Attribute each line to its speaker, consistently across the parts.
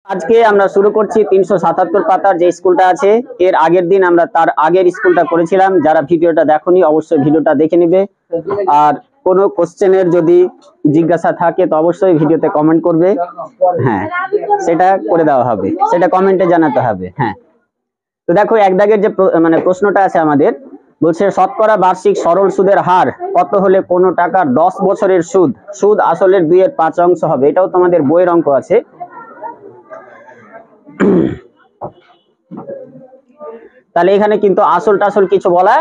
Speaker 1: আজকে আমরা শুরু করছি 377 পাতার যে স্কুলটা আছে। এর আগের দিন আমরা তার আগের স্কুলটা করেছিলাম। যারা ভিডিওটা দেখোনি অবশ্যই ভিডিওটা দেখে নিবে। আর কোনো কোশ্চেনের যদি জিজ্ঞাসা থাকে তো অবশ্যই ভিডিওতে কমেন্ট করবে। হ্যাঁ, সেটা করে দেওয়া হবে, সেটা কমেন্টে জানাতে হবে। হ্যাঁ, তো দেখো এক দাগের যে প্রশ্নটা আছে আমাদের, বলছে শতকরা বার্ষিক সরল সুদের হার কত হলে কোনো টাকার 10 বছরের সুদ আসলের 2/5 অংশ হবে। এটাও তোমাদের বইয়ের অঙ্ক আছে। তাহলে এখানে কিন্তু আসল টাসল কিছু বলা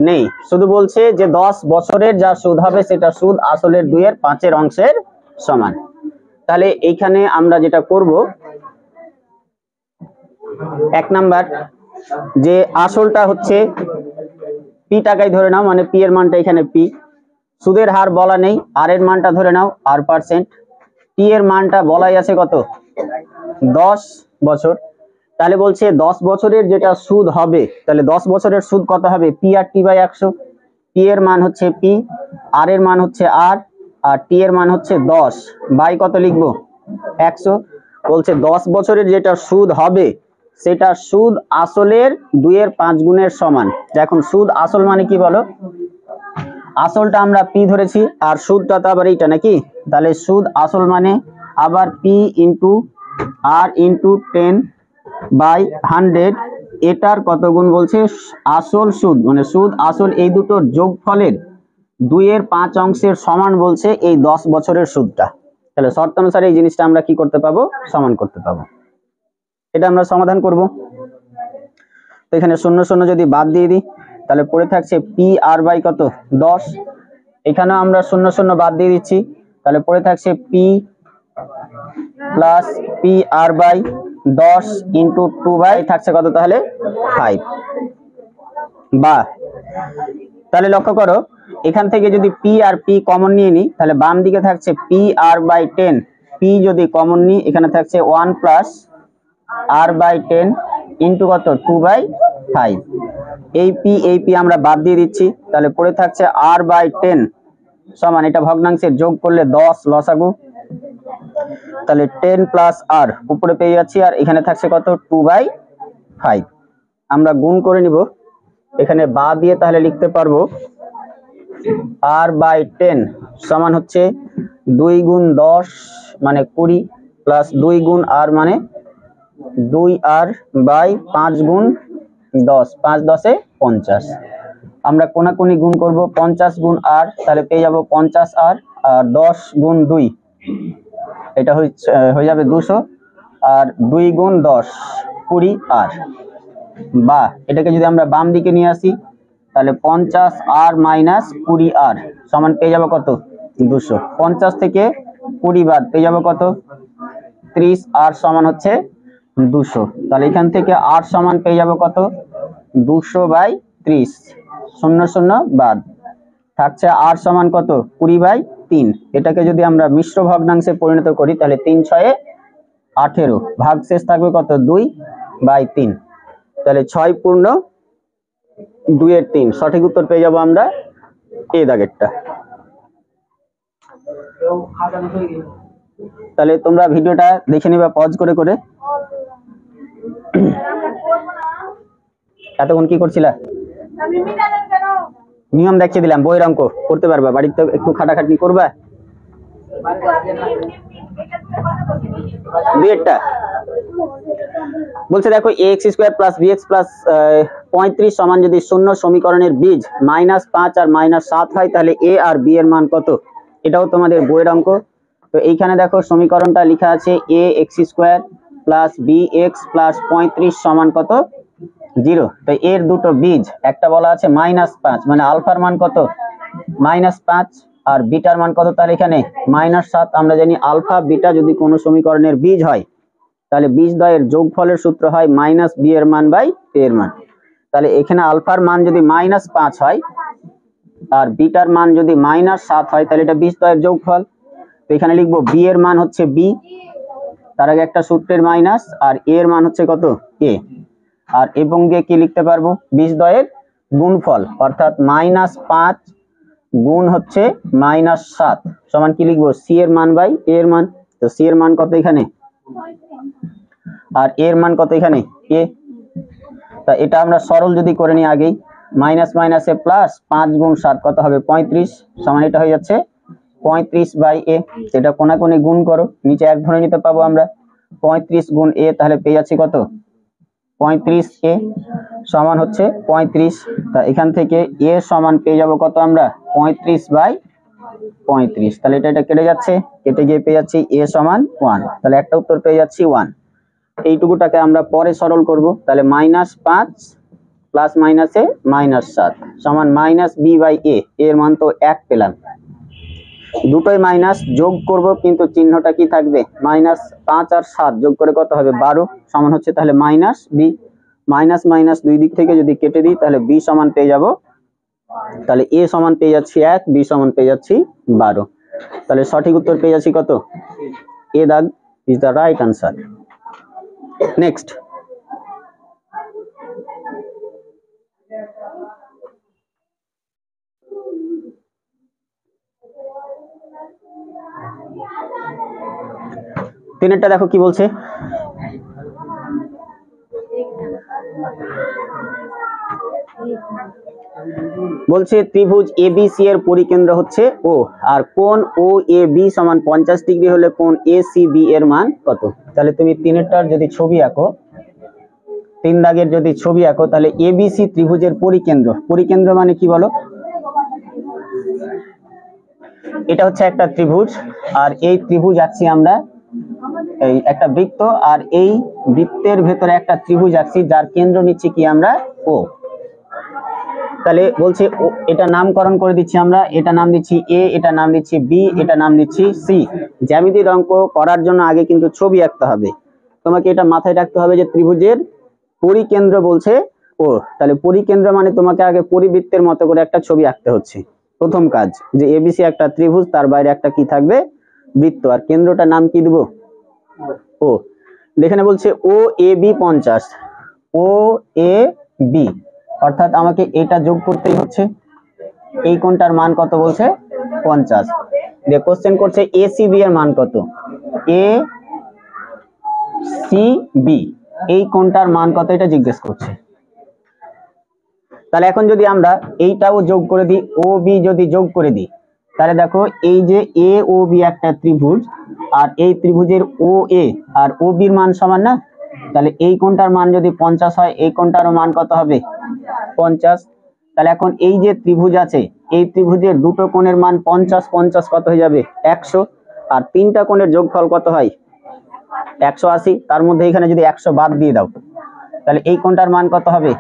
Speaker 1: নেই, শুধু বলছে যে 10 বছরের যা সুদ হবে সেটা সুদ আসলের 2/5 অংশের সমান। তাহলে এইখানে আমরা যেটা করব, এক নাম্বার যে আসলটা হচ্ছে পি টাকায় ধরে নাও, মানে পি এর মানটা এখানে পি। সুদের হার বলা নেই, আর এর মানটা ধরে নাও r%। টি এর মানটা বলাই আছে কত, 10 বছর। তাহলে বলছে 10 বছরের যেটা সুদ হবে, তাহলে 10 বছরের সুদ কত হবে, P R T by 100। P এর মান হচ্ছে পি, আর এর মান হচ্ছে আর টি এর মান হচ্ছে 10 বাই কত লিখবো, 100। বলছে 10 বছরের যেটা সুদ হবে সেটা সুদ আসলের 2/5 গুণের সমান। এখন সুদ আসল মানে কি বলো, আসলটা আমরা পি ধরেছি আর সুদটা তো আবার এইটা নাকি। তাহলে সুদ আসল মানে আবার পি ইন্টু আর ইন্টু 10/100। এটার কত গুণ বলছে, আসল সুদ মানে সুদ আসল এই দুটোর যোগফলের 2/5 অংশের সমান বলছে এই 10 বছরের সুদটা। তাহলে শর্ত অনুসারে এই জিনিসটা আমরা কি করতে পাবো, সমান করতে পাবো। এটা আমরা সমাধান করব। তো এখানে 0 0 যদি বাদ দিয়ে দিই তাহলে পড়ে থাকছে পি আর বাই কত, 10। এখানেও আমরা 0 0 বাদ দিয়ে দিচ্ছি, তাহলে পড়ে থাকছে P plus P R by 10 into 2 by থাকছে কত, তাহলে 5। বা তাহলে লক্ষ্য করো, এখান থেকে যদি পি আর পি কমন নিয়ে নিই তাহলে বাম দিকে থাকছে পি আর বাই 10। পি যদি কমন নিই এখানে থাকছে 1 প্লাস আর বাই 10 ইন্টু কত, 2/5। এই পি আমরা বাদ দিয়ে দিচ্ছি, তাহলে পড়ে থাকছে আর বাই 10 সমান, এটা ভগ্নাংশের যোগ করলে 10 লসাগু, তাহলে 10 প্লাস আর উপরে পেয়ে যাচ্ছি, আর এখানে থাকছে কত, 2/5। আমরা গুণ করে নিব, এখানে বা দিয়ে তাহলে লিখতে পারবো আর বাই 10 সমান হচ্ছে 2 গুণ 10 মানে 20 প্লাস 2 গুণ আর মানে 2 আর বাই 5 গুণ 10, 5 10 50। আমরা কোনাকুনি গুণ করব, 50 গুণ আর, তাহলে পেয়ে যাব 50 আর 10 গুণ 2 এটা হয়ে যাবে 200, আর 2 গুণ 10 20 আর। বা এটাকে যদি আমরা বাম দিকে নিয়ে আসি তাহলে 50 আর মাইনাস 20 আর সমান পেয়ে যাব কত, 200। 50 থেকে 20 বাদ পেয়ে যাব কত, 30 আর সমান হচ্ছে 200। তাহলে এখান থেকে আর সমান পেয়ে যাব কত, 200/30। 0 0 বাদ থাকছে আর সমান কত, 20/3। এটাকে যদি আমরা মিশ্র ভগ্নাংশে পরিণত করি তাহলে 3 6 18, ভাগশেষ থাকবে কত, 2/3। তাহলে 6 পূর্ণ 2/3 সঠিক উত্তর পেয়ে যাব আমরা এই দাগেরটা। তাহলে তোমরা ভিডিওটা দেখে নিবা পজ করে করে। এতক্ষণ কি করছিলা, নিয়ম দেখিয়ে দিলাম, বইয়ের অঙ্ক করতে পারবা, বাড়িতে একটু খাটাখাটনি করবা। দুইটা বলছে দেখো ax² প্লাস bx প্লাস 35 সমান যদি শূন্য সমীকরণের বীজ -5 আর -7 হয় তাহলে a আর b এর মান কত। এটাও তোমাদের বইয়ের অঙ্ক। তো এইখানে দেখো সমীকরণটা লেখা আছে ax² প্লাস bx প্লাস 35 সমান কত, 0। তো এর দুটো বীজ, একটা বলা আছে -5 মানে আলফার মান কত, -5 আর বিটার মান কত, তাহলে এখানে -7। আমরা জানি আলফা বিটা যদি কোনো সমীকরণের বীজ হয় তাহলে বীজদ্বয়ের যোগফলের সূত্র হয় -b এর মান বাই a এর মান। তাহলে এখানে আলফার মান যদি -5 হয় আর বিটার মান যদি -7 হয় তাহলে এটা বীজদ্বয়ের যোগফল। তো এখানে লিখবো b এর মান হচ্ছে b, তার আগে একটা সূত্রের মাইনাস, আর a এর মান হচ্ছে কত, a। আর এবং দিয়ে কি লিখতে পারবো, বীজদ্বয়ের গুণফল, অর্থাৎ -5 গুণ হচ্ছে -7 সমান কি লিখবো, c এর মান বাই a এর মান। তো c এর মান কত এখানে আর এর মান কত এখানে এ। তা এটা আমরা সরল যদি করে নিই আগেই, মাইনাস মাইনাসে প্লাস 5 গুণ 7 কত হবে 35, সমান এটা হয়ে যাচ্ছে 35/a। এটা কোণাকুণি গুণ করো, নিচে 1 ধরে নিতে পাবো আমরা, 35 গুণ a, তাহলে পেয়ে যাচ্ছি কত 35a সমান হচ্ছে 35। তা এখান থেকে a সমান পেয়ে যাব কত আমরা 35/35, তাহলে এটা কেটে যাচ্ছে, কেটে গিয়ে পেয়ে যাচ্ছি a সমান 1, তাহলে একটা উত্তর পেয়ে যাচ্ছি 1। এইটুকুটাকে আমরা পরে সরল করব, তাহলে -5 প্লাস মাইনাসে -7 সমান -b/a, এর মান তো 1 পেলাম। দুটোই মাইনাস, যোগ করব কিন্তু চিহ্নটা কি থাকবে -5 আর 7 যোগ করে কত হবে 12, সমান হচ্ছে তাহলে -b। মাইনাস মাইনাস দুই দিক থেকে যদি কেটে দিই তাহলে b সমান পেয়ে যাব, তাহলে a সমান পেয়ে যাচ্ছি 1, b সমান পেয়ে যাচ্ছি 12। তাহলে সঠিক উত্তর পেয়ে যাচ্ছি কত a দাগ is the right answer. Next, তিনেরটা দেখো কি বলছে, বলছে ত্রিভুজ ABC এর পরিকেন্দ্র হচ্ছে O, আর কোণ OAB সমান 50 ডিগ্রি হলে কোণ ACB এর মান কত। তাহলে তুমি তিনেরটার যদি ছবি আঁকো, 3 দাগের যদি ছবি আঁকো, তাহলে ABC ত্রিভুজের পরিকেন্দ্র, পরিকেন্দ্র মানে কি বলো, এটা হচ্ছে একটা ত্রিভুজ, আর এই ত্রিভুজ আঁকছি আমরা, এই একটা বৃত্ত, আর এই বৃত্তের ভেতরে একটা ত্রিভুজ আঁকছি যার কেন্দ্র নিচ্ছি কি আমরা O। তাহলে বলছে এটা নামকরণ করে দিচ্ছি আমরা, এটা নাম দিচ্ছি A, এটা নাম দিচ্ছি B, এটা নাম দিচ্ছি C। জ্যামিতির অঙ্ক করার জন্য আগে কিন্তু ছবি আঁকতে হবে, তোমাকে এটা মাথায় রাখতে হবে যে ত্রিভুজের পরিকেন্দ্র বলছে O, তাহলে পরিকেন্দ্র মানে তোমাকে আগে পরিবৃত্তের মতো করে একটা ছবি আঁকতে হচ্ছে। প্রথম কাজ যে ABC একটা ত্রিভুজ, তার বাইরে একটা কি থাকবে বৃত্ত, আর কেন্দ্রটার নাম কি দেব O। এখানে বলছে OAB 50, OAB অর্থাৎ আমাকে এটা যোগ করতেই হচ্ছে, এই কোণটার মান কত বলছে 50। দিয়ে কোশ্চেন করছে ACB এর মান কত, ACB এই কোণটার মান কত এটা জিজ্ঞেস করছে। তাহলে এখন যদি আমরা এইটাও যোগ করে দিই, OB যদি যোগ করে দিই, তাহলে দেখো এই যে AOB একটা ত্রিভুজ, আর এই ত্রিভুজের OA আর OB এর মান সমান না, তাহলে এই কোণটার মান যদি 50 হয়, এই কোণটারও মান কত হবে 50। তাহলে এখন এই যে ত্রিভুজ আছে, এই ত্রিভুজের দুটো কোণের মান 50 50 কত হয়ে যাবে 100, আর তিনটা কোণের যোগফল কত হয় 180, তার মধ্যে এখানে যদি 100 বাদ দিয়ে দাও, তাহলে এই কোণটার মান কত হবে।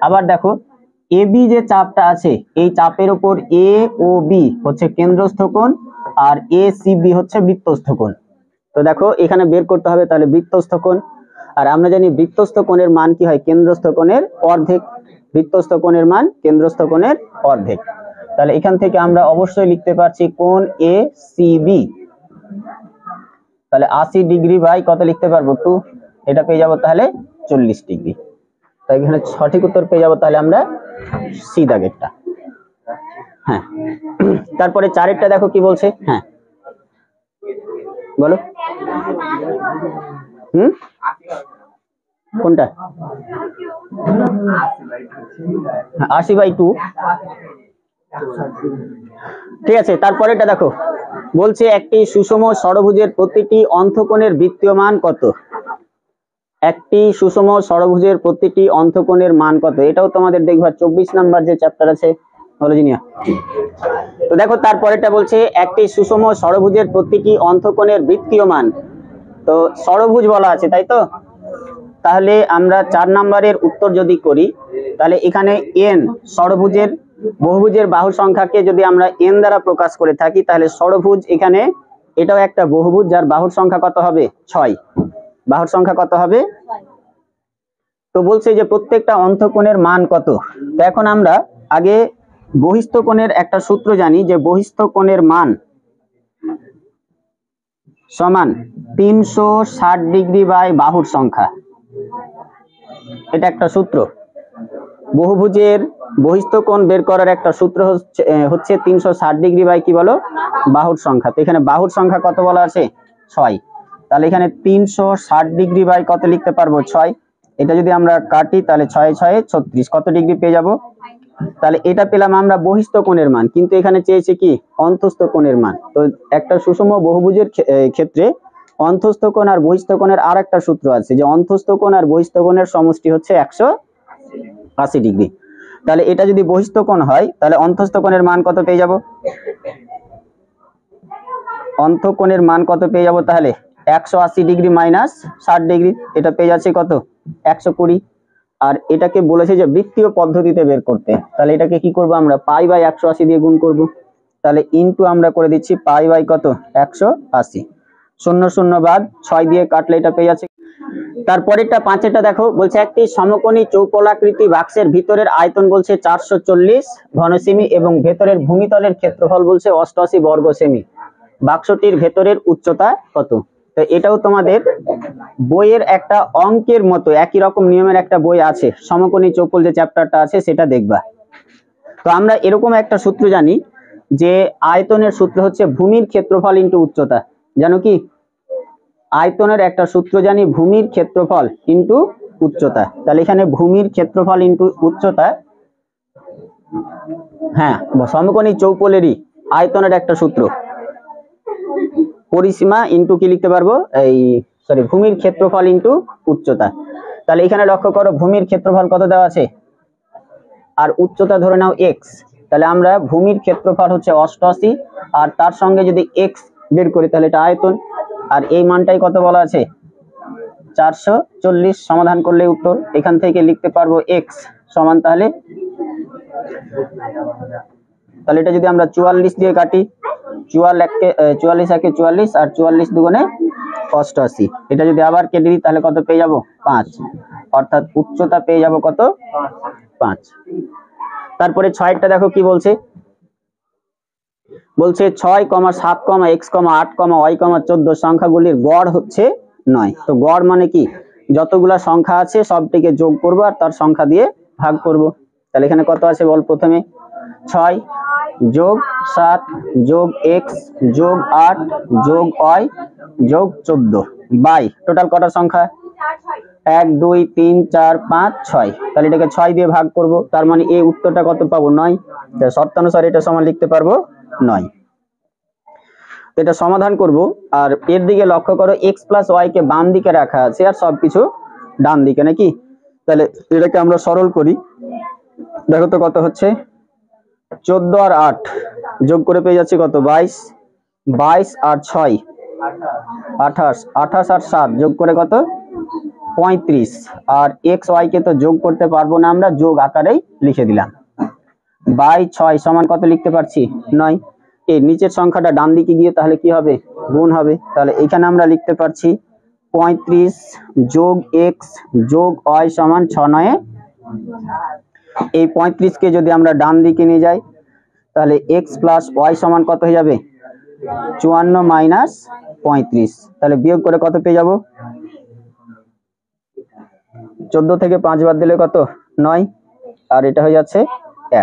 Speaker 1: আবার দেখো AB যে চাপটা আছে, এই চাপের উপর AOB হচ্ছে কেন্দ্রস্থ কোণ, আর ACB হচ্ছে বৃত্তস্থ কোণ। তো দেখো এখানে বের করতে হবে তাহলে বৃত্তস্থ কোণ, আর আমরা জানি বৃত্তস্থ কোণের মান কি হয় কেন্দ্রস্থ কোণের অর্ধেক, বৃত্তস্থ কোণের মান কেন্দ্রস্থ কোণের অর্ধেক। তাহলে এখান থেকে আমরা অবশ্যই লিখতে পারছি কোণ ACB, তাহলে 80 ডিগ্রি বাই কত লিখতে পারবো 2, এটা পেয়ে যাবো তাহলে 40 ডিগ্রি। তাই এখানে সঠিক উত্তর পেয়ে যাবো তাহলে আমরা C দাগেরটা। হ্যাঁ, তারপরে 4এরটা দেখো কি বলছে, হ্যাঁ বলো, কোনটা 80/2, ঠিক আছে। তারপরেটা দেখো বলছে একটি সুষম ষড়ভুজের প্রতিটি অন্তঃকোণের বৃত্তীয় মান কত, একটি সুষম ষড়ভুজের প্রতিটি অন্তঃকোণের মান কত, এটাও তোমাদের দেখবা 24 নাম্বার যে চ্যাপ্টার আছে বলজিনিয়া। তো দেখো তারপরেটা বলছে একটি সুষম ষড়ভুজের প্রতিটি অন্তঃকোণের বৃত্তীয় মান, তো ষড়ভুজ বলা আছে তাই তো, তাহলে আমরা 4 নাম্বারের উত্তর যদি করি, তাহলে এখানে n ষড়ভুজের বহুভুজের বাহু সংখ্যাকে যদি আমরা n দ্বারা প্রকাশ করে থাকি, তাহলে ষড়ভুজ এখানে এটাও একটা বহুভুজ যার বাহুর সংখ্যা কত হবে 6, বাহুর সংখ্যা কত হবে। তো বলছে যে প্রত্যেকটা অন্তঃকোণের মান কত, তো এখন আমরা আগে বহিস্থ কোণের একটা সূত্র জানি যে বহিস্থ কোণের মান সমান 360 ডিগ্রি বাই বাহুর সংখ্যা, এটা একটা সূত্র। বহুভুজের বহিস্থ কোণ বের করার একটা সূত্র হচ্ছে 360 ডিগ্রি বাই কি বলো বাহুর সংখ্যা। তো এখানে বাহুর সংখ্যা কত বলা আছে 6, তাহলে এখানে 360 ডিগ্রি বাই কত লিখতে পারবো 6। এটা যদি আমরা কাটি তাহলে 6 6 36 কত ডিগ্রি পেয়ে যাব। তাহলে এটা পেলাম আমরা বহিস্থ কোণের মান, কিন্তু এখানে চেয়েছে কি অন্তস্থ কোণের মান। তো একটা সুষম বহুভুজের ক্ষেত্রে অন্তস্থ কোণ আর বহিস্থ কোণের আর একটা সূত্র আছে, যে অন্তস্থ কোণ আর বহিস্থ কোণের সমষ্টি হচ্ছে 180 ডিগ্রি। তাহলে এটা যদি বহিস্থ কোণ হয় তাহলে অন্তস্থ কোণের মান কত পেয়ে যাব, অন্তঃকোণের মান কত পেয়ে যাব, তাহলে 180 ডিগ্রি মাইনাস 60 ডিগ্রি, এটা পেয়ে যাচ্ছে কত 120। আর এটাকে বলেছে যে বৃত্তীয় পদ্ধতিতে বের করতে, তাহলে এটাকে কি করব আমরা পাই বাই 180 দিয়ে গুণ করব। তাহলে ইনটু আমরা করে দিচ্ছি পাই বাই কত 180, 0 0 বাদ 6 দিয়ে কাটলে এটা পেয়ে যাচ্ছে। তারপরেরটা 5এরটা দেখো, বলছে একটি সমকোণী চৌকোলাকৃতি বাক্সের ভিতরের আয়তন বলছে 440 ঘনসেমি এবং ভেতরের ভূমিতলের ক্ষেত্রফল বলছে 88 বর্গ সেমি। বাক্সটির ভেতরের উচ্চতা কত। তো এটাও তোমাদের বইয়ের একটা অঙ্কের মতো একই রকম নিয়মের একটা বই আছে, সমকোণী চৌকোল যে চ্যাপ্টারটা আছে সেটা দেখবা। তো আমরা এরকম একটা সূত্র জানি যে আয়তনের সূত্র হচ্ছে ভূমির ক্ষেত্রফল ইনটু উচ্চতা। জানো কি আয়তনের একটা সূত্র জানি ভূমির ক্ষেত্রফল ইনটু উচ্চতা। তাহলে এখানে ভূমির ক্ষেত্রফল ইনটু উচ্চতা, হ্যাঁ সমকোণী চৌকোলেরই আয়তনের একটা সূত্র, পরিসীমা ইনটু কি লিখতে পারবো এই ভূমির ক্ষেত্রফল ইনটু উচ্চতা। তাহলে এখানে লক্ষ্য করো ভূমির ক্ষেত্রফল কত দেওয়া আছে আর উচ্চতা ধরে নাও x। তাহলে আমরা ভূমির ক্ষেত্রফল হচ্ছে 88 আর তার সঙ্গে যদি x বের করি তাহলে এটা আয়তন, আর এই মানটাই কত বলা আছে 440। সমাধান করলে উত্তর এখান থেকে লিখতে পারবো x সমান তাহলে এটা যদি আমরা 44 দিয়ে কাটি, 44 একে 44 আর 44 দুগুণে 88, এটা যদি আবার কেটে দিই তাহলে কত পেয়ে যাব 5, অর্থাৎ উচ্চতা পেয়ে যাব কত 5। তারপরে 6টা দেখো কি বলছে, বলছে 6, 7, x, 8, y, 14 সংখ্যাগুলির গড় হচ্ছে 9। তো গড় মানে কি যতগুলা সংখ্যা আছে সবটিকে যোগ করব আর তার সংখ্যা দিয়ে ভাগ করব। তাহলে এখানে কত আছে বল, প্রথমে 6 যোগ 7 যোগ x যোগ 8 যোগ y যোগ 14 বাই টোটাল কটা সংখ্যা 1 2 3 4 5 6। তাহলে এটাকে 6 দিয়ে ভাগ করব, তার মানে এই উত্তরটা কত পাবো 9। তাহলে শর্তানুসারে এটা সমান লিখতে পারবো 9। এটা সমাধান করব আর এর দিকে লক্ষ্য করো x প্লাস y কে বাম দিকে রাখা আছে আর সবকিছু ডান দিকে নাকি। তাহলে এটাকে আমরা সরল করি, দেখো তো কত হচ্ছে 14 আর 8 যোগ করে পেয়ে যাচ্ছে কত 22, 22 আর 6 28, 28 আর 7 যোগ করে কত 35, আর x y কে তো যোগ করতে পারবো না, আমরা যোগ আকারেই লিখে দিলাম। 22 সমান কত লিখতে পারছি 9। এই নিচের সংখ্যাটা ডান দিকে গিয়ে তাহলে কি হবে গুণ হবে। তাহলে এখানে আমরা লিখতে পারছি 35 যোগ x যোগ y সমান 6 9। এই 35 কে যদি আমরা ডান দিকে নিয়ে যাই তাহলে x প্লাস y সমান কত হয়ে যাবে 54 মাইনাস 35। তাহলে বিয়োগ করে কত পেয়ে যাব 14 থেকে 5 বাদ দিলে কত 9 আর এটা হয়ে যাচ্ছে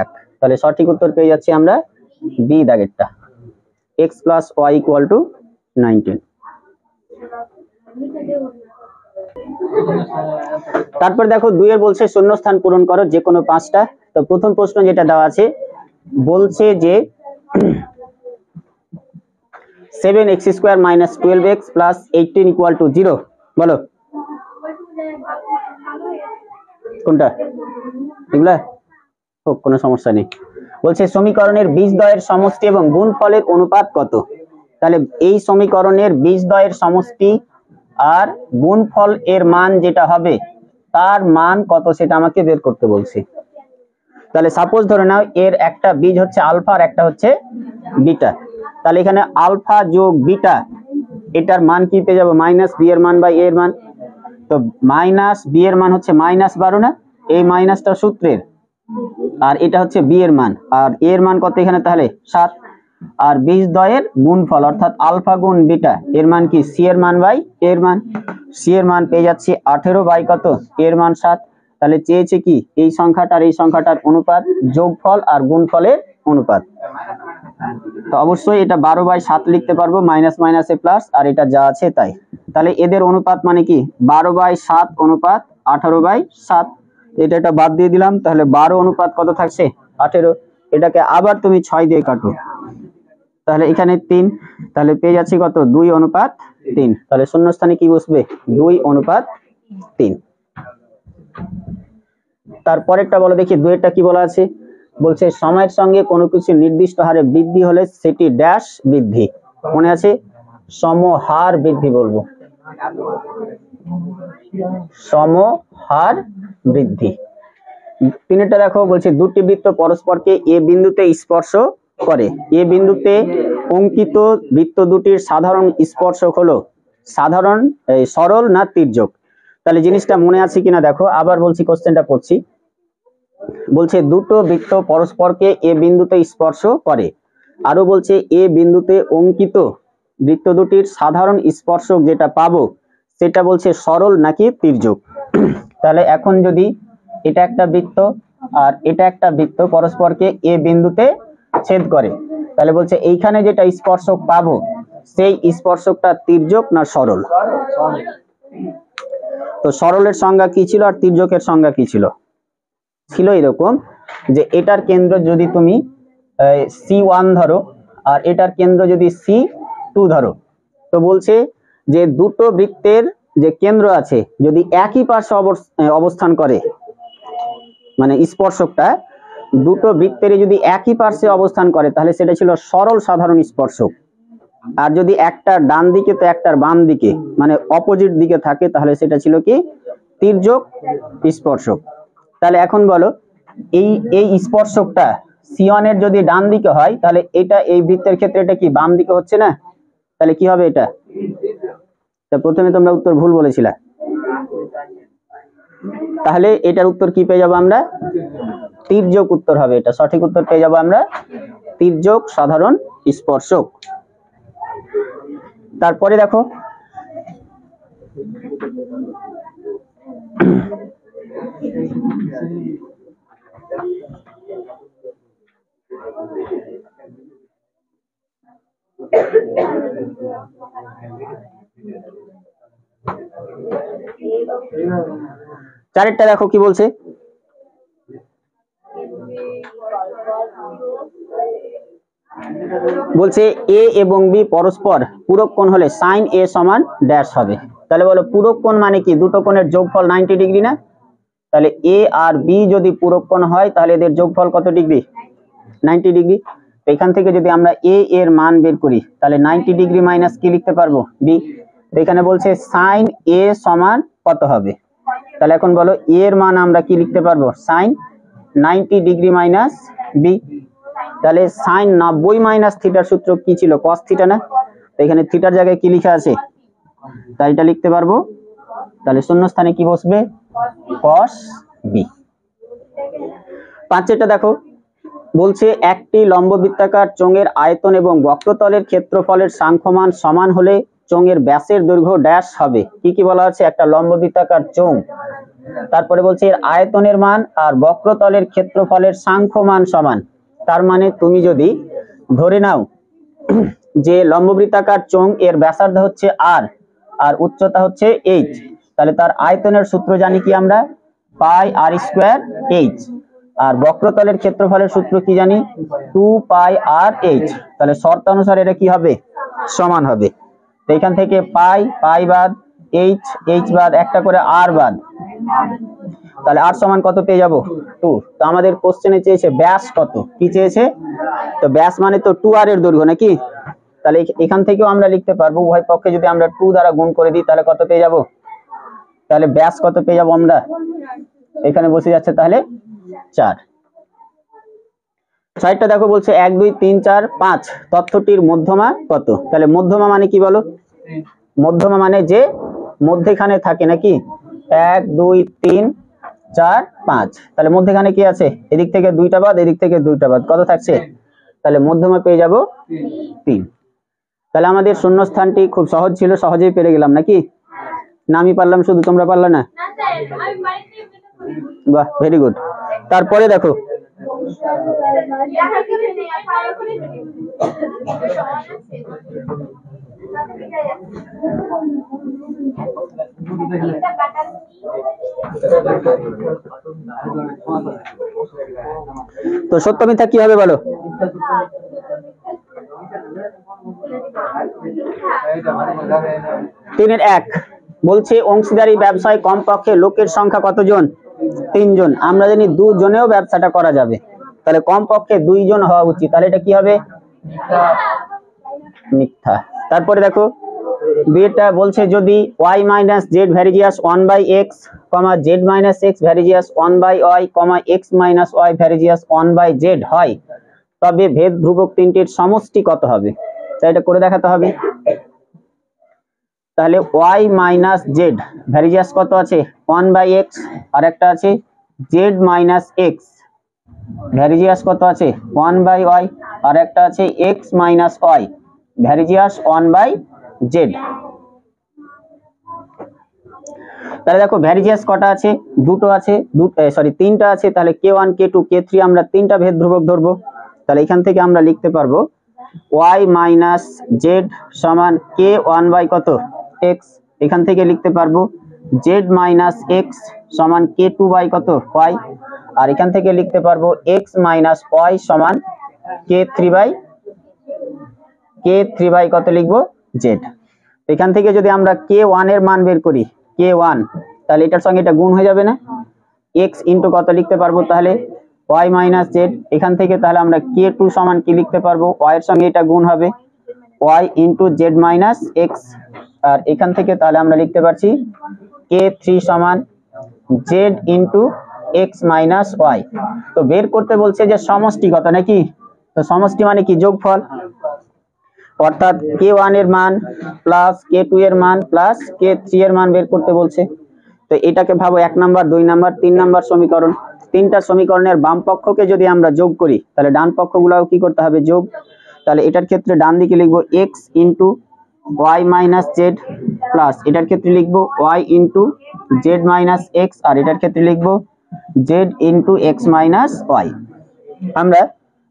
Speaker 1: 1। তাহলে সঠিক উত্তর পেয়ে যাচ্ছি আমরা বি দাগেরটা, x plus y equal to 19। তারপর দেখো 2 এর বলছে শূন্যস্থান পূরণ করো যে কোনো 5টা। তো প্রথম প্রশ্ন যেটা দেওয়া আছে বলছে যে 7x square minus 12x plus 18 equal to 0। বলো কোনটা, এগুলা হোক কোনো সমস্যা নেই। বলছে সমীকরণের বীজদ্বয়ের সমষ্টি এবং গুণফলের অনুপাত কত। তাহলে এই সমীকরণের বীজদ্বয়ের সমষ্টি আর গুণফল এর মান যেটা হবে তার মান কত সেটা আমাকে বের করতে বলছে। তাহলে সাপোজ ধরে নাও এর একটা বীজ হচ্ছে আলফা আর একটা হচ্ছে বিটা। তাহলে এখানে আলফা যোগ বিটা এটার মান কি পেয়ে যাবো মাইনাস বি এর মান বাই এর মান। তো মাইনাস বি এর মান হচ্ছে -12 না, এই মাইনাসটা সূত্রের, আর এটা হচ্ছে বি এর মান আর এর মান কত এখানে তাহলে 7। আর বীজদ্বয়ের গুণফল অর্থাৎ আলফা গুণ বিটা এর মান কি সি এর মান বাই এর মান। সি এর মান পেয়ে যাচ্ছি 18 বাই কত এর মান 7। তাহলে চেয়েছে কি এই সংখ্যাটার এই সংখ্যাটার অনুপাত, যোগফল আর গুণফলের অনুপাত। তো অবশ্যই এটা 12/7 লিখতে পারবো, মাইনাস মাইনাসে প্লাস, আর এটা যা আছে তাই। তাহলে এদের অনুপাত মানে কি 12/7 অনুপাত 18/7। এটা বাদ দিয়ে দিলাম, তাহলে 12 অনুপাত কত থাকছে 18। এটাকে আবার তুমি 6 দিয়ে কাটো, তাহলে এখানে 3, তাহলে পেয়ে যাচ্ছি কত 2:3। তাহলে শূন্যস্থানে কি বসবে 2:3। তারপরেরটা বলো দেখি, দুইটা কি বলা আছে, বলছে সময়ের সঙ্গে কোনো কিছু নির্দিষ্ট হারে বৃদ্ধি হলে সেটি ড্যাশ বৃদ্ধি। মনে আছে, সমহার বৃদ্ধি বলবো, সমহার বৃদ্ধি। তিনটা দেখো, বলছে দুটি বৃত্ত পরস্পরকে এ বিন্দুতে স্পর্শ করে, এ বিন্দুতে অঙ্কিত বৃত্ত দুটির সাধারণ স্পর্শক হলো সাধারণ সরল না তির্যক। তাহলে জিনিসটা মনে আছে কিনা দেখো, আবার বলছি, কোশ্চেনটা পড়ছি। বলছে দুটো বৃত্ত পরস্পরকে এ বিন্দুতে স্পর্শ করে, আরো বলছে এ বিন্দুতে অঙ্কিত বৃত্ত দুটির সাধারণ স্পর্শক যেটা পাবো সেটা বলছে সরল নাকি তির্যক। তাহলে এখন যদি এটা একটা বৃত্ত আর এটা একটা বৃত্ত পরস্পরকে এ বিন্দুতে ছেদ করে, তাহলে বলছে এইখানে যেটা স্পর্শক পাবো সেই স্পর্শকটা তির্যক না সরল। তো সরলের সংজ্ঞা কি ছিল আর তির্যকের সংজ্ঞা কি ছিল? ছিল এরকম যে এটার কেন্দ্র যদি তুমি C1 ধরো আর এটার কেন্দ্র যদি C2 ধরো, তো বলছে যে দুটো বৃত্তের যে কেন্দ্র আছে যদি একই পার্শ্বে অবস্থান করে, মানে স্পর্শকটা দুটো বৃত্তের যদি একই পার্শ্বে অবস্থান করে তাহলে সেটা ছিল সরল সাধারণ স্পর্শক। আর যদি একটা ডান দিকে তো একটার বাম দিকে মানে অপোজিট দিকে থাকে তাহলে সেটা ছিল কি তির্যক স্পর্শক। তাহলে এখন বলো এই স্পর্শকটা C1 এর যদি ডান দিকে হয় তাহলে এটা এই বৃত্তের ক্ষেত্রে এটা কি বাম দিকে হচ্ছে না, তাহলে কি হবে এটা? তা প্রথমে তোমরা উত্তর ভুল বলেছিলা, তাহলে এটার উত্তর কি পেয়ে যাবো আমরা? তির্যক উত্তর হবে, এটা সঠিক উত্তর পেয়ে যাবো আমরা তির্যক সাধারণ স্পর্শক। তারপরে দেখো চারেরটা দেখো কি বলছে, বলছে এ এবং বি পরস্পর পূরক কোণ হলে সাইন এ সমান ড্যাশ হবে। তাহলে বলো পূরক কোণ মানে কি? দুটো কোণের যোগফল 90 ডিগ্রি না? তাহলে এ আর বি যদি পূরক কোণ হয় তাহলে এদের যোগফল কত ডিগ্রি? 90 ডিগ্রি। এখান থেকে যদি আমরা এ এর মান বের করি তাহলে 90 ডিগ্রি মাইনাস কি লিখতে পারবো? বি। এখানে বলছে সাইন এ সমান কত হবে, তাহলে এখন বলো এ এর মান আমরা কি লিখতে পারবো? Sine 90 degree minus B. তাহলে সাইন 90 মাইনাস থিটার সূত্র কি ছিল? কস থিটা না? তো এখানে থিটার জায়গায় কি লেখা আছে তাই এটা লিখতে পারবো, তাহলে শূন্য স্থানে কি বসবে? কস বি। পাঁচেরটা দেখো, বলছে একটি লম্ববৃত্তাকার চোঙের আয়তন এবং বক্রতলের ক্ষেত্রফলের সাংখ্যমান সমান হলে চোঙের ব্যাসের দৈর্ঘ্য ড্যাশ হবে। কি কি বলা আছে? একটা লম্ববৃত্তাকার চোঙ, তারপরে বলছে এর আয়তনের মান আর বক্রতলের ক্ষেত্রফলের সাংখ্যমান সমান। তার মানে তুমি যদি ধরে নাও যে লম্ববৃত্তাকার চোঙ এর ব্যাসার্ধ হচ্ছে আর আর উচ্চতা হচ্ছে h, তাহলে তার আয়তনের সূত্র জানি কি আমরা? পাই আর স্কোয়ার h। আর বক্রতলের ক্ষেত্রফলের সূত্র কি জানি? 2 পাই আর h। তাহলে শর্ত অনুসারে এটা কি হবে? সমান হবে। তো এখান থেকে পাই পাই বাদ h বাদ একটা করে আর বাদ, তাহলে আর সমান কত পেয়ে যাব? 2। তো আমাদের কোশ্চেনে চেয়েছে ব্যাস কত, কি চেয়েছে? তো ব্যাস মানে তো 2r এর দৈর্ঘ্য নাকি? তাহলে এখান থেকেও আমরা লিখতে পারবো উভয় পক্ষে যদি আমরা 2 দ্বারা গুণ করে দিই তাহলে কত পেয়ে যাব? তাহলে ব্যাস কত পেয়ে যাব আমরা? এখানে বসে যাচ্ছে তাহলে 4। 6টা দেখো, বলছে 1 2 3 4 5 তথ্যটির মধ্যমা কত? তাহলে মধ্যমা মানে কি বলো? মধ্যমা মানে যে মধ্যখানে থাকে নাকি? 1 2 3 4 5, তাহলে মধ্যখানে কি আছে? এদিক থেকে 2টা বাদ এদিক থেকে 2টা বাদ, কত থাকছে? তাহলে মধ্যমা পেয়ে যাব 3। তাহলে আমাদের শূন্যস্থানটি খুব সহজ ছিল, সহজেই পেরে গেলাম নাকি? না আমি পারলাম শুধু, তোমরা পারলে না? বাহ, ভেরি গুড। তারপরে দেখো তো সত্য মিথ্যা কি হবে বলো? তিনের এক বলছে অংশীদারি ব্যবসায় কমপক্ষে লোকের সংখ্যা কতজন? 3 জন। আমরা জানি 2 জনেও ব্যবসাটা করা যাবে, তাহলে কমপক্ষে 2 জন হওয়া উচিত, তাহলে এটা কি হবে? মিথ্যা। তারপরে দেখো বিটা বলছে যদি y minus Z varies as 1/x, z minus x varies as 1/y, x minus y varies as 1/z হয়, তবে ভেদ ধ্রুবক তিনটির সমষ্টি কত হবে? তাই এটা করে দেখাতে হবে। তাহলে y মাইনাস জেড ভ্যারিজিয়াস কত আছে? 1/x, আর একটা আছে z মাইনাস x ভ্যারিজিয়াস কত আছে? 1/y, আর একটা আছে x minus y varies as 1/z। তাহলে দেখো ভ্যারিজিয়াস কটা আছে? দুটো আছে, তিনটা আছে। তাহলে k1 k2 k3 আমরা তিনটা ভেদ ধ্রুবক ধরবো। তাহলে এখান থেকে আমরা লিখতে পারবো y মাইনাস জেড সমান k1 কত? x। এখান থেকে লিখতে পারবো z মাইনাস x সমান k2 কত? y। আর এখান থেকে লিখতে পারবো x মাইনাস y সমান k3 কত লিখবো? z। এখান থেকে যদি আমরা k1 এর মান বের করি, k1, তাহলে এটার সঙ্গে এটা গুণ হয়ে যাবে না? x ইন্টু কত লিখতে পারবো? তাহলে y মাইনাস জেড। এখান থেকে তাহলে আমরা k2 সমান কি লিখতে পারবো? y এর সঙ্গে এটা গুণ হবে y into Z minus x। আর এখান থেকে তাহলে আমরা লিখতে পারছি k3 সমান z into x minus y। তো বের করতে বলছে যে সমষ্টি কত নাকি? তো সমষ্টি মানে কি? যোগফল, অর্থাৎ k1 এর মান প্লাস k2 এর মান প্লাস k3 এর মান বের করতে বলছে। তো এটাকে ভাবো 1 নাম্বার, 2 নাম্বার, 3 নাম্বার সমীকরণ। তিনটা সমীকরণের বাম পক্ষকে যদি আমরা যোগ করি, তাহলে ডান পক্ষগুলোও কি করতে হবে? যোগ। তাহলে এটার ক্ষেত্রে ডান দিকে লিখবো x into y minus Z, plus এটার ক্ষেত্রে লিখবো y into Z minus x, আর এটার ক্ষেত্রে লিখবো z into x minus y। আমরা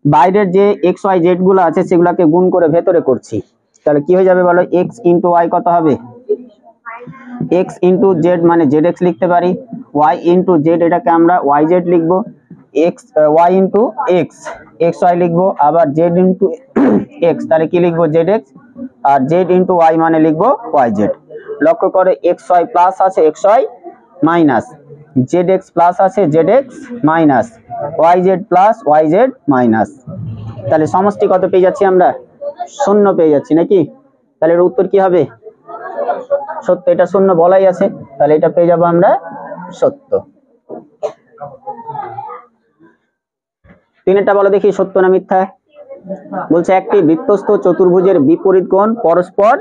Speaker 1: বাইরের যে x y z গুলো আছে সেগুলোকে গুণ করে ভেতরে করছি, তাহলে কি হয়ে যাবে বলো? x ইন্টু y কত হবে? x ইন্টু জেড মানে zx লিখতে পারি, y ইন্টু জেড এটাকে আমরা yz লিখবো, y ইন্টু x xy লিখবো, আবার z ইন্টু x তাহলে কি লিখবো? zx, আর z ইন্টু y মানে লিখবো yz। লক্ষ্য করে xy প্লাস আছে xy মাইনাস, zx প্লাস আছে zx minus, yz plus yz minus. তাহলে সমষ্টি কত পেয়ে যাচ্ছি আমরা? 0 পেয়ে যাচ্ছি নাকি? তাহলে এর উত্তর কি হবে? সত্য। এটা 0 বলাই আছে, তাহলে এটা পেয়ে যাবো আমরা সত্য। তিনটা বলো দেখি, সত্য না মিথ্যা? বলছে একটি বৃত্তস্থ চতুর্ভুজের বিপরীত কোণ পরস্পর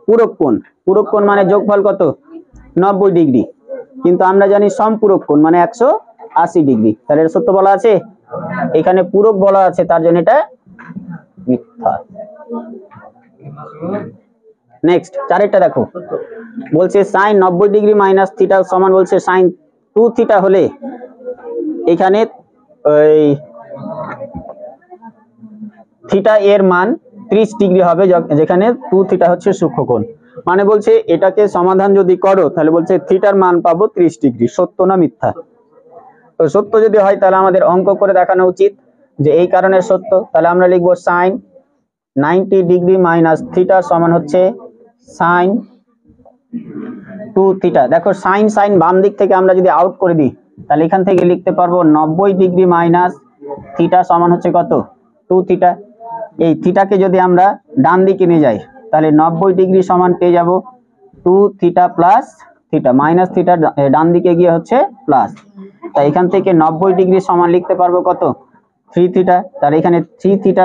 Speaker 1: পূরক কোণ। পূরক কোণ মানে যোগফল কত? 90 ডিগ্রি। কিন্তু আমরা জানি সম্পূরক কোণ মানে 180 ডিগ্রি। তাহলে এটা সত্য বলা আছে, এখানে পূরক বলা আছে, তার জন্য এটা মিথ্যা। নেক্সট চারেরটা দেখো, বলছে sin 90 ডিগ্রি মাইনাস থিটা সমান বলছে sin 2 থিটা হলে এখানে ওই থিটা এর মান 30 ডিগ্রি হবে, যেখানে 2 থিটা হচ্ছে সূক্ষ্মকোণ। মানে বলছে এটাকে সমাধান যদি করো তাহলে বলছে থিটার মান পাবো 30 ডিগ্রি। সত্য না মিথ্যা? তো সত্য যদি হয় তাহলে আমাদের অঙ্ক করে দেখানো উচিত যে এই কারণে সত্য। তাহলে আমরা লিখবো sin 90 ডিগ্রি মাইনাস থিটা সমান হচ্ছে sin 2 থিটা। দেখো সাইন সাইন বাম দিক থেকে আমরা যদি আউট করে দিই তাহলে এখান থেকে লিখতে পারবো 90 ডিগ্রি মাইনাস থিটা সমান হচ্ছে কত? 2 থিটা। এই থিটাকে যদি আমরা ডান দিকে নিয়ে যাই তাহলে 90 ডিগ্রি সমান পেয়ে যাব 2 theta plus theta, minus theta ডান দিকে গিয়ে হচ্ছে প্লাস। তাই এখান থেকে 90 ডিগ্রি সমান লিখতে পারবো কত? 3 থিটা। তাহলে এখানে 3 থিটা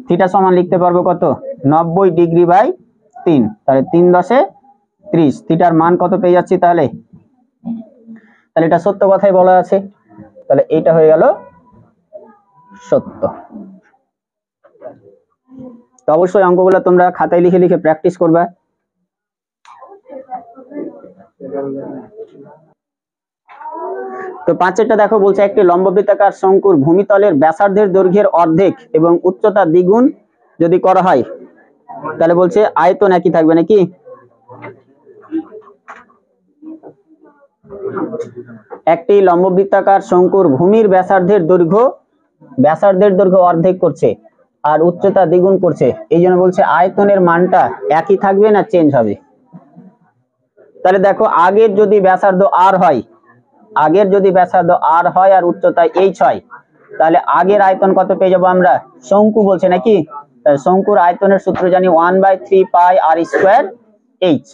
Speaker 1: থিটা সমান লিখতে পারবো কত? 90 ডিগ্রি বাই 3, তাহলে 3 10 30। থিটার মান কত পেয়ে যাচ্ছি তাহলে? তাহলে এটা সত্য কথাই বলা আছে, তাহলে এইটা হয়ে গেল সত্য। তো অবশ্যই অঙ্কগুলো তোমরা খাতায় লিখে লিখে প্র্যাকটিস করবা। তো 5-এরটা দেখো, বলছে একটি লম্ববৃত্তাকার শঙ্কুর ভূমিতলের ব্যাসার্ধের দৈর্ঘ্যের অর্ধেক এবং উচ্চতা দ্বিগুণ যদি করা হয়, তাহলে বলছে আয়তন একই থাকবে নাকি? একটি লম্ববৃত্তাকার শঙ্কুর ভূমির ব্যাসার্ধের দৈর্ঘ্য অর্ধেক করছে আর উচ্চতা দ্বিগুণ করছে, এই জন্য বলছে আয়তনের মানটা একই থাকবে না চেঞ্জ হবে? তাহলে দেখো, আগের যদি ব্যাসার্ধ আর হয় আর উচ্চতা h হয়, তাহলে আগের আয়তন কত পেয়ে যাবো আমরা? শঙ্কু বলছে নাকি? শঙ্কুর আয়তনের সূত্র জানি 1/3 পাই r স্কয়ার h।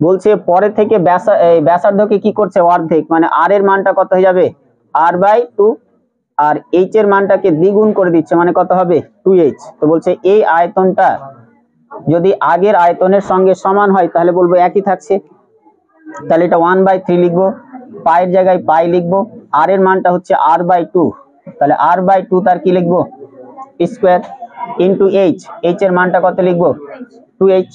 Speaker 1: বলছে পরে থেকে ব্যাসার্ধকে কি করছে? অর্ধেক, মানে r এর মানটা কত হয়ে যাবে? r/2, আর h এর মানটাকে দ্বিগুণ করে দিচ্ছে, মানে কত হবে? 2h। তো বলছে এই আয়তনটা যদি আগের আয়তনের সঙ্গে সমান হয় তাহলে বলবো একই থাকছে। তাহলে এটা 1/3 লিখবো, পাইয়ের জায়গায় পাই লিখবো, r এর মানটা হচ্ছে r/2, তাহলে r/2 তার কি লিখবো? স্কয়ার ইনটু h, h এর মানটা কত লিখবো? 2h।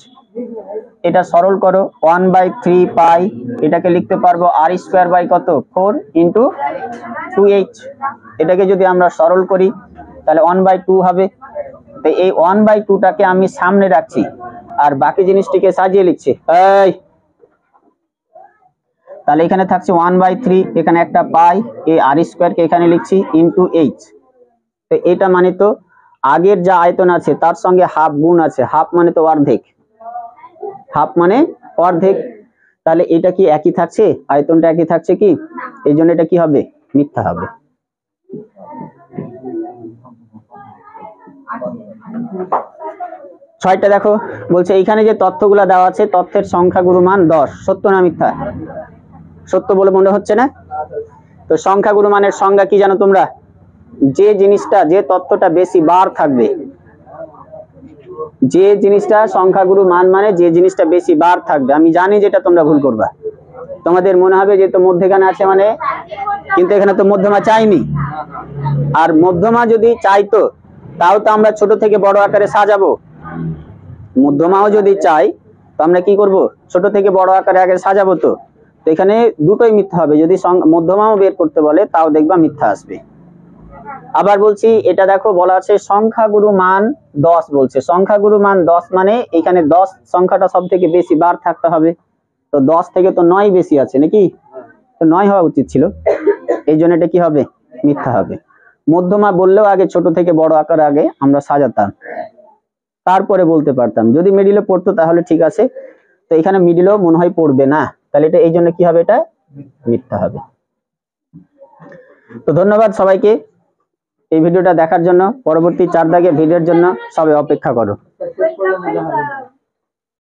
Speaker 1: এটা সরল করো, 1/3 পাই, এটাকে লিখতে পারবো r স্কয়ার বাই কত? 4 ইনটু 2h। এটাকে যদি আমরা সরল করি তাহলে 1/2 হবে। তো এই 1/2টাকে আমি সামনে রাখছি আর বাকি জিনিসটিকে সাজিয়ে লিখছি। তাহলে এখানে থাকছে 1/3, এখানে একটা পাই, এই r স্কয়ারকে এখানে লিখছি ইনটু h। তো এটা মানে তো আগের যা আয়তন আছে তার সঙ্গে হাফ গুণ আছে, হাফ মানে তো অর্ধেক, তাহলে এটা কি একই থাকছে? আয়তনটা একই থাকছে কি? এই জন্য এটা কি হবে? মিথ্যা হবে। ছয়টা দেখো, বলছে এইখানে যে তথ্যগুলো দেওয়া আছে তথ্যের সংখ্যাগুরু মান 10, সত্য না মিথ্যা? সত্য বলে মনে হচ্ছে না? তো সংখ্যাগুরু মানের সংজ্ঞা কি জানো তোমরা? যে তথ্যটা বেশি বার থাকবে, যে জিনিসটা সংখ্যাগুরু মান মানে যে জিনিসটা বেশি বার থাকবে। আমি জানি যেটা তোমরা ভুল করবা, তোমাদের মনে হবে যে তো মধ্যখানে আছে মানে, কিন্তু এখানে তো মধ্যমা চাইনি। আর মধ্যমা যদি চাইতো তাও তো আমরা ছোট থেকে বড় আকারে সাজাবো। মধ্যমাও যদি চাই তো আমরা কি করব? ছোট থেকে বড় আকারে আগে সাজাবো। তো এখানে দুটোই মিথ্যা হবে, যদি মধ্যমাও বের করতে বলে তাও দেখবা মিথ্যা আসবে। আবার বলছি, এটা দেখো বলা আছে সংখ্যাগুরু মান 10, বলছে সংখ্যাগুরু মান 10 মানে এখানে 10 সংখ্যাটা সব থেকে বেশি বার থাকতে হবে। তো 10 থেকে তো 9 বেশি আছে নাকি? তো 9 হওয়া উচিত ছিল, এই জন্য এটা কি হবে? মিথ্যা হবে। মধ্যমা বললেও আগে ছোট থেকে বড় আকারে আগে আমরা সাজাতাম, তারপরে বলতে পারতাম। যদি মিডিলে পড়তো তাহলে ঠিক আছে, তো এখানে মিডিলেও মনে হয় পড়বে না, তাহলে এটা এই জন্য কি হবে? এটা মিথ্যা হবে। তো ধন্যবাদ সবাইকে এই ভিডিওটা দেখার জন্য। পরবর্তী 4 দাগের ভিডিওর জন্য সবাই অপেক্ষা করো।